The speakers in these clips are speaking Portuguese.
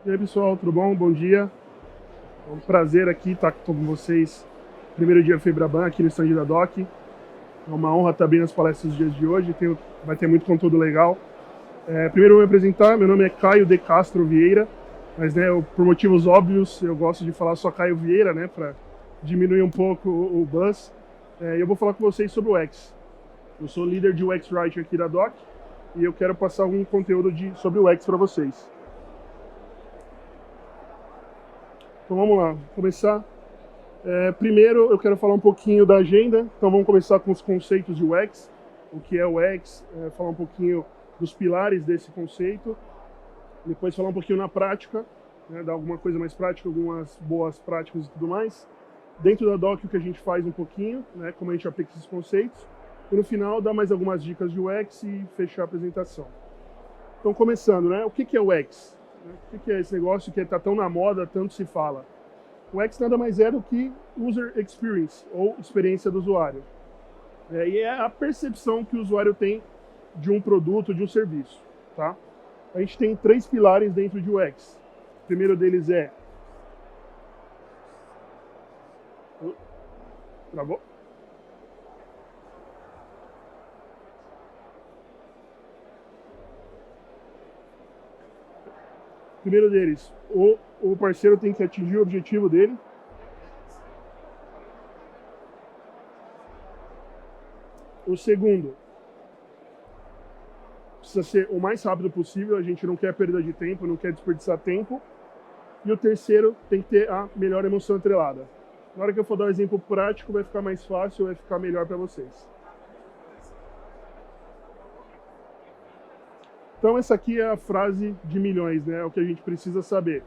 E aí, pessoal, tudo bom? Bom dia. É um prazer aqui estar com vocês. Primeiro dia Febraban aqui no stand da DOC. É uma honra estar abrindo as palestras dos dias de hoje. Vai ter muito conteúdo legal. Primeiro eu vou me apresentar. Meu nome é Caio de Castro Vieira, mas por motivos óbvios eu gosto de falar só Caio Vieira, né, para diminuir um pouco o buzz. Eu vou falar com vocês sobre o X. Eu sou líder de UX Writer aqui da DOC e eu quero passar algum conteúdo sobre o X para vocês. Então vamos lá, começar. Primeiro eu quero falar um pouquinho da agenda, então vamos começar com os conceitos de UX, o que é o UX, falar um pouquinho dos pilares desse conceito, depois falar um pouquinho na prática, né, dar alguma coisa mais prática, algumas boas práticas e tudo mais. Dentro da DOC o que a gente faz um pouquinho, né, como a gente aplica esses conceitos, e no final dar mais algumas dicas de UX e fechar a apresentação. Então começando, né, o que é o UX? O que é esse negócio que está tão na moda, tanto se fala? O X nada mais é do que User Experience, ou experiência do usuário. E é a percepção que o usuário tem de um produto, de um serviço. Tá? A gente tem 3 pilares dentro de UX. O primeiro deles é... Travou? Primeiro deles, o parceiro tem que atingir o objetivo dele. O segundo, precisa ser o mais rápido possível, a gente não quer perda de tempo, não quer desperdiçar tempo. E o terceiro, tem que ter a melhor emoção atrelada. Na hora que eu for dar um exemplo prático, vai ficar mais fácil, vai ficar melhor para vocês. Então essa aqui é a frase de milhões, né? É o que a gente precisa saber.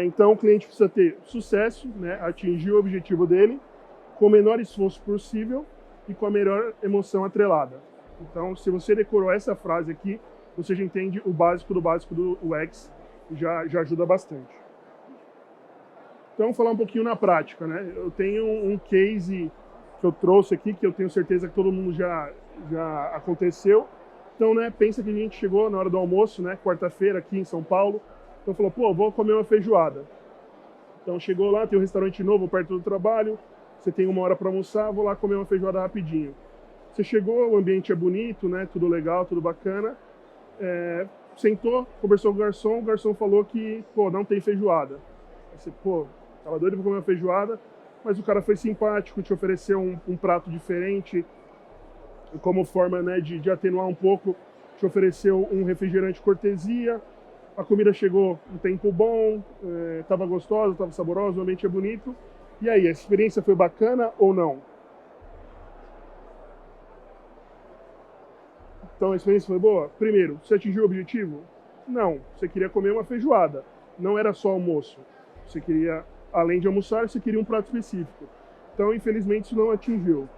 Então o cliente precisa ter sucesso, né? Atingir o objetivo dele, com o menor esforço possível e com a melhor emoção atrelada. Então se você decorou essa frase aqui, você já entende o básico do UX, já ajuda bastante. Então vamos falar um pouquinho na prática, né? Eu tenho um case que eu trouxe aqui, que eu tenho certeza que todo mundo já aconteceu. Então, né, pensa que a gente chegou na hora do almoço, né, quarta-feira aqui em São Paulo. Então falou, pô, vou comer uma feijoada. Então chegou lá, tem um restaurante novo perto do trabalho, você tem 1 hora para almoçar, vou lá comer uma feijoada rapidinho. Você chegou, o ambiente é bonito, né, tudo legal, tudo bacana. Sentou, conversou com o garçom falou que, pô, não tem feijoada. Aí você, pô, tava doido para comer uma feijoada, mas o cara foi simpático, te ofereceu um prato diferente, como forma, né, de atenuar um pouco, te ofereceu um refrigerante cortesia, a comida chegou um tempo bom, estava gostosa, estava saborosa, o ambiente é bonito. E aí, a experiência foi bacana ou não? Então a experiência foi boa? Primeiro, você atingiu o objetivo? Não, você queria comer uma feijoada, não era só almoço. Você queria, além de almoçar, você queria um prato específico. Então, infelizmente, isso não atingiu.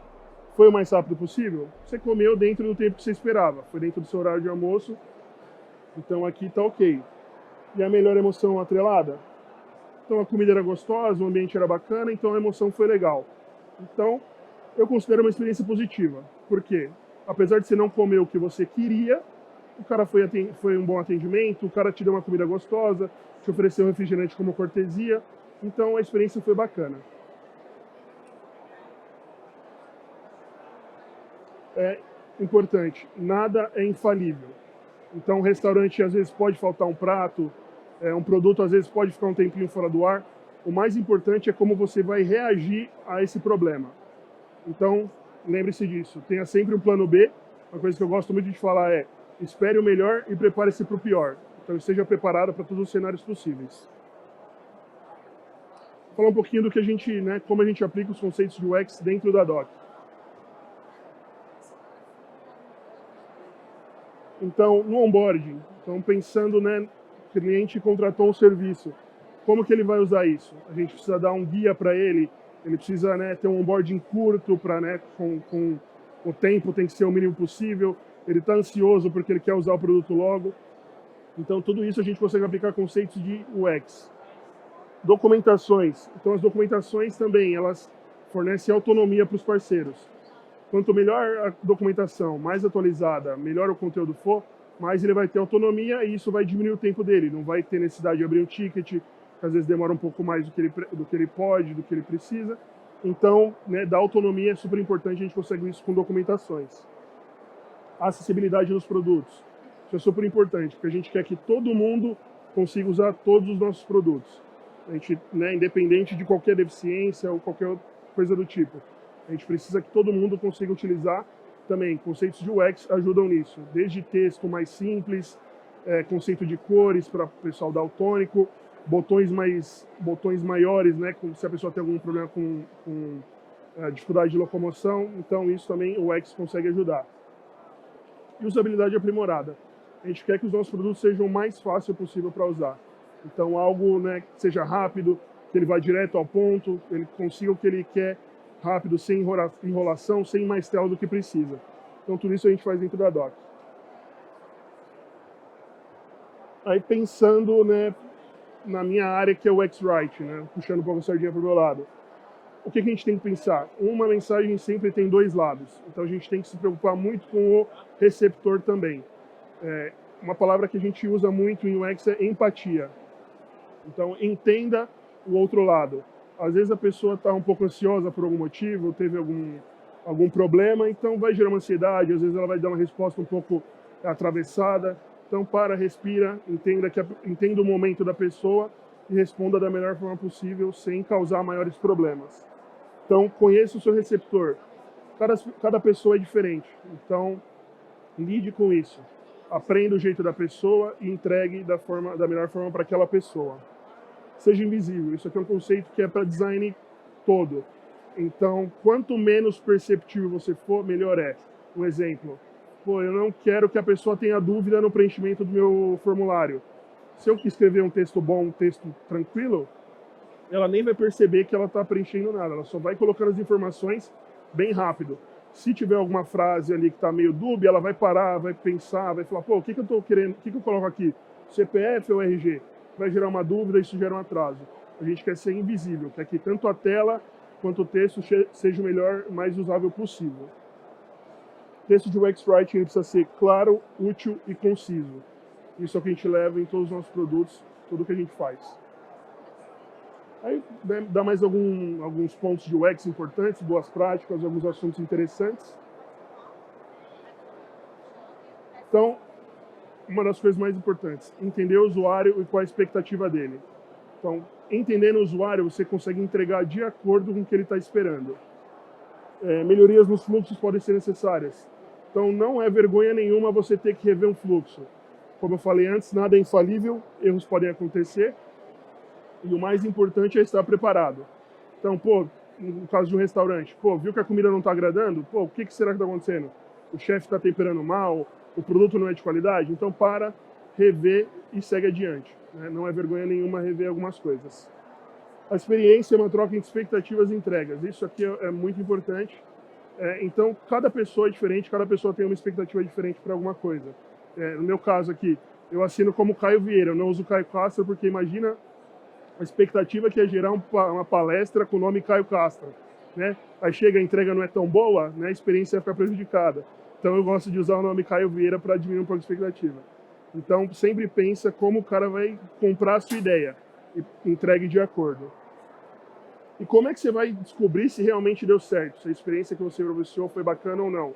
Foi o mais rápido possível? Você comeu dentro do tempo que você esperava, foi dentro do seu horário de almoço, então aqui está ok. E a melhor emoção atrelada? Então a comida era gostosa, o ambiente era bacana, então a emoção foi legal. Então eu considero uma experiência positiva. Por quê? Apesar de você não comer o que você queria, o cara foi um bom atendimento, o cara te deu uma comida gostosa, te ofereceu um refrigerante como cortesia, então a experiência foi bacana. É importante, nada é infalível. Então, um restaurante às vezes pode faltar um prato, um produto às vezes pode ficar um tempinho fora do ar. O mais importante é como você vai reagir a esse problema. Então, lembre-se disso. Tenha sempre um plano B. Uma coisa que eu gosto muito de falar é: espere o melhor e prepare-se para o pior. Então, esteja preparado para todos os cenários possíveis. Vou falar um pouquinho do que a gente, né, como a gente aplica os conceitos de UX dentro da DOC. Então, no onboarding, então pensando, né, o cliente contratou um serviço, como que ele vai usar isso? A gente precisa dar um guia para ele precisa, né, ter um onboarding curto para, né, com o tempo tem que ser o mínimo possível, ele está ansioso porque ele quer usar o produto logo. Então, tudo isso a gente consegue aplicar conceitos de UX. Documentações. Então, as documentações também, elas fornecem autonomia para os parceiros. Quanto melhor a documentação, mais atualizada, melhor o conteúdo for, mais ele vai ter autonomia e isso vai diminuir o tempo dele. Não vai ter necessidade de abrir um ticket, que às vezes demora um pouco mais do que ele pode, do que ele precisa. Então, né, dar autonomia é super importante, a gente consegue isso com documentações. A acessibilidade dos produtos. Isso é super importante, porque a gente quer que todo mundo consiga usar todos os nossos produtos. A gente, né, independente de qualquer deficiência ou qualquer coisa do tipo. A gente precisa que todo mundo consiga utilizar também. Conceitos de UX ajudam nisso, desde texto mais simples, conceito de cores para o pessoal daltônico, botões maiores, né, se a pessoa tem algum problema com dificuldade de locomoção, então isso também o UX consegue ajudar. E usabilidade aprimorada. A gente quer que os nossos produtos sejam o mais fácil possível para usar. Então algo, né, que seja rápido, que ele vá direto ao ponto, ele consiga o que ele quer rápido, sem enrolação, sem mais tela do que precisa. Então tudo isso a gente faz dentro da Doc. Aí pensando, né, na minha área que é o X-Write, né, puxando um pouco a sardinha para o meu lado. O que a gente tem que pensar? Uma mensagem sempre tem dois lados, então a gente tem que se preocupar muito com o receptor também. Uma palavra que a gente usa muito em UX é empatia. Então entenda o outro lado. Às vezes a pessoa está um pouco ansiosa por algum motivo, teve algum problema, então vai gerar uma ansiedade, às vezes ela vai dar uma resposta um pouco atravessada. Então respira, entenda o momento da pessoa e responda da melhor forma possível, sem causar maiores problemas. Então conheça o seu receptor. Cada pessoa é diferente, então lide com isso. Aprenda o jeito da pessoa e entregue da melhor forma para aquela pessoa. Seja invisível. Isso aqui é um conceito que é para design todo. Então, quanto menos perceptível você for, melhor é. Um exemplo. Eu não quero que a pessoa tenha dúvida no preenchimento do meu formulário. Se eu escrever um texto bom, um texto tranquilo, ela nem vai perceber que ela está preenchendo nada. Ela só vai colocando as informações bem rápido. Se tiver alguma frase ali que está meio dúbia, ela vai parar, vai pensar, vai falar, o que eu estou querendo, o que eu coloco aqui? CPF ou RG? Vai gerar uma dúvida e isso gera um atraso. A gente quer ser invisível, quer que tanto a tela quanto o texto seja o melhor, mais usável possível. O texto de UX Writing precisa ser claro, útil e conciso. Isso é o que a gente leva em todos os nossos produtos, tudo que a gente faz. Aí dá mais alguns pontos de UX importantes, boas práticas, alguns assuntos interessantes. Então, uma das coisas mais importantes, entender o usuário e qual a expectativa dele. Então, entendendo o usuário, você consegue entregar de acordo com o que ele está esperando. Melhorias nos fluxos podem ser necessárias. Então, não é vergonha nenhuma você ter que rever um fluxo. Como eu falei antes, nada é infalível, erros podem acontecer. E o mais importante é estar preparado. Então, no caso de um restaurante, viu que a comida não está agradando? O que será que está acontecendo? O chefe está temperando mal? O produto não é de qualidade? Então, rever e segue adiante. Né? Não é vergonha nenhuma rever algumas coisas. A experiência é uma troca entre expectativas e entregas. Isso aqui é muito importante. Então, cada pessoa é diferente, cada pessoa tem uma expectativa diferente para alguma coisa. No meu caso aqui, eu assino como Caio Vieira, eu não uso Caio Castro, porque imagina a expectativa que é gerar uma palestra com o nome Caio Castro. Né? Aí chega, a entrega não é tão boa, né? A experiência vai ficar prejudicada. Então eu gosto de usar o nome Caio Vieira para diminuir um pouco a expectativa. Então sempre pensa como o cara vai comprar a sua ideia e entregue de acordo. E como é que você vai descobrir se realmente deu certo, se a experiência que você vivenciou foi bacana ou não?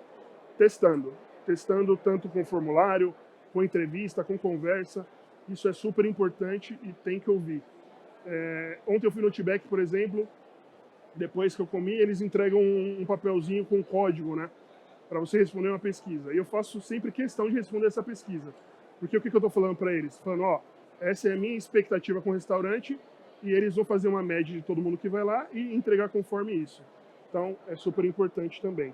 Testando. Testando tanto com formulário, com entrevista, com conversa. Isso é super importante e tem que ouvir. Ontem eu fui no Outback, por exemplo, depois que eu comi, eles entregam um papelzinho com código, né, para você responder uma pesquisa. E eu faço sempre questão de responder essa pesquisa. Porque o que eu estou falando para eles? Falando, essa é a minha expectativa com o restaurante e eles vão fazer uma média de todo mundo que vai lá e entregar conforme isso. Então, é super importante também.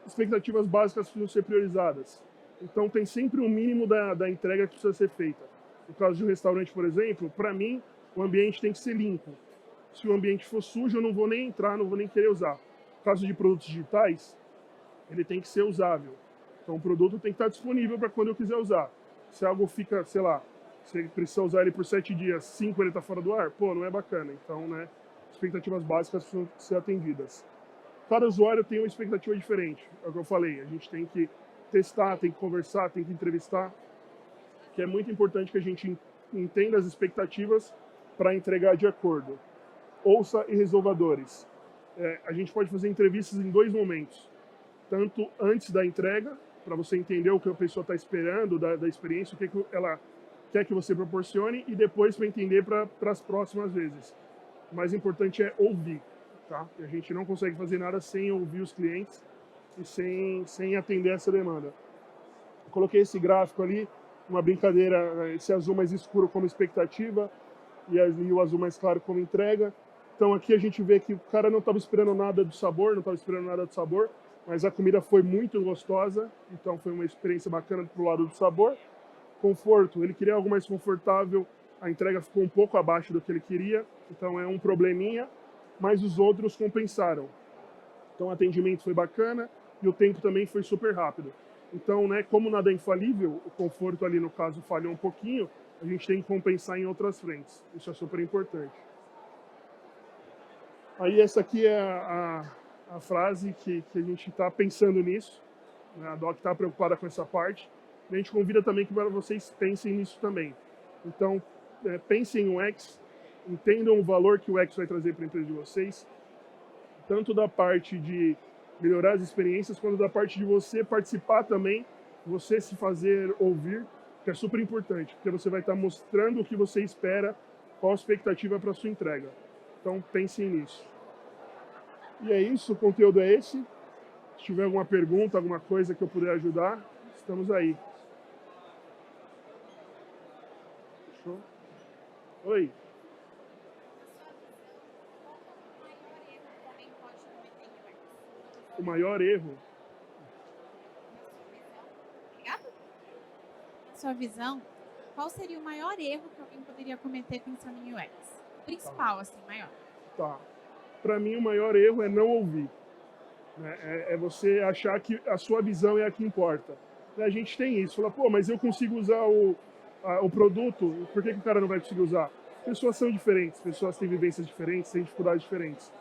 Expectativas básicas precisam ser priorizadas. Então, tem sempre um mínimo da entrega que precisa ser feita. No caso de um restaurante, por exemplo, para mim, o ambiente tem que ser limpo. Se o ambiente for sujo, eu não vou nem entrar, não vou nem querer usar. No caso de produtos digitais, ele tem que ser usável. Então, o produto tem que estar disponível para quando eu quiser usar. Se algo fica, sei lá, você precisa usar ele por 7 dias, 5 ele está fora do ar, não é bacana. Então, né, expectativas básicas precisam ser atendidas. cada usuário tem uma expectativa diferente. É o que eu falei, a gente tem que testar, tem que conversar, tem que entrevistar, que é muito importante que a gente entenda as expectativas para entregar de acordo. Ouça e resolva dores. A gente pode fazer entrevistas em 2 momentos, tanto antes da entrega, para você entender o que a pessoa está esperando da experiência, o que ela quer que você proporcione, e depois para entender para as próximas vezes. O mais importante é ouvir, tá? A gente não consegue fazer nada sem ouvir os clientes e sem atender essa demanda. Eu coloquei esse gráfico ali, uma brincadeira, esse azul mais escuro como expectativa e o azul mais claro como entrega. Então aqui a gente vê que o cara não estava esperando nada do sabor, mas a comida foi muito gostosa, então foi uma experiência bacana pro lado do sabor. Conforto, ele queria algo mais confortável, a entrega ficou um pouco abaixo do que ele queria, então é um probleminha, mas os outros compensaram. Então o atendimento foi bacana e o tempo também foi super rápido. Então, né, como nada é infalível, o conforto ali no caso falhou um pouquinho, a gente tem que compensar em outras frentes. Isso é super importante. Aí essa aqui é a frase que a gente está pensando nisso, né? A Doc está preocupada com essa parte. A gente convida também que vocês pensem nisso também. Então, pensem em UX, entendam o valor que o UX vai trazer para a empresa de vocês, tanto da parte de melhorar as experiências, quanto da parte de você participar também, você se fazer ouvir, que é super importante, porque você vai estar mostrando o que você espera, qual a expectativa para a sua entrega. Então, pensem nisso. E é isso, o conteúdo é esse. Se tiver alguma pergunta, alguma coisa que eu puder ajudar, estamos aí. Fechou? Oi. O maior erro? Obrigada. Na sua visão, qual seria o maior erro que alguém poderia cometer pensando em UX? O principal, assim, maior. Tá. Para mim, o maior erro é não ouvir. Né? É você achar que a sua visão é a que importa. A gente tem isso. Fala, pô, mas eu consigo usar o produto, por que o cara não vai conseguir usar? Pessoas são diferentes, pessoas têm vivências diferentes, têm dificuldades diferentes.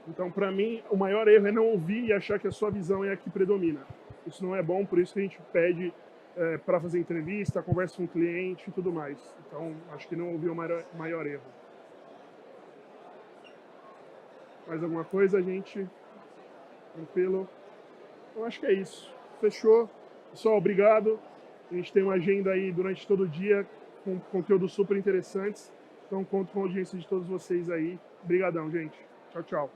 Então, para mim, o maior erro é não ouvir e achar que a sua visão é a que predomina. Isso não é bom, por isso que a gente pede para fazer entrevista, conversa com o cliente e tudo mais. Então, acho que não ouvir é o maior erro. Mais alguma coisa, gente? Tranquilo? Eu acho que é isso. Fechou? Pessoal, obrigado. A gente tem uma agenda aí durante todo o dia com conteúdos super interessantes. Então, conto com a audiência de todos vocês aí. Obrigadão, gente. Tchau, tchau.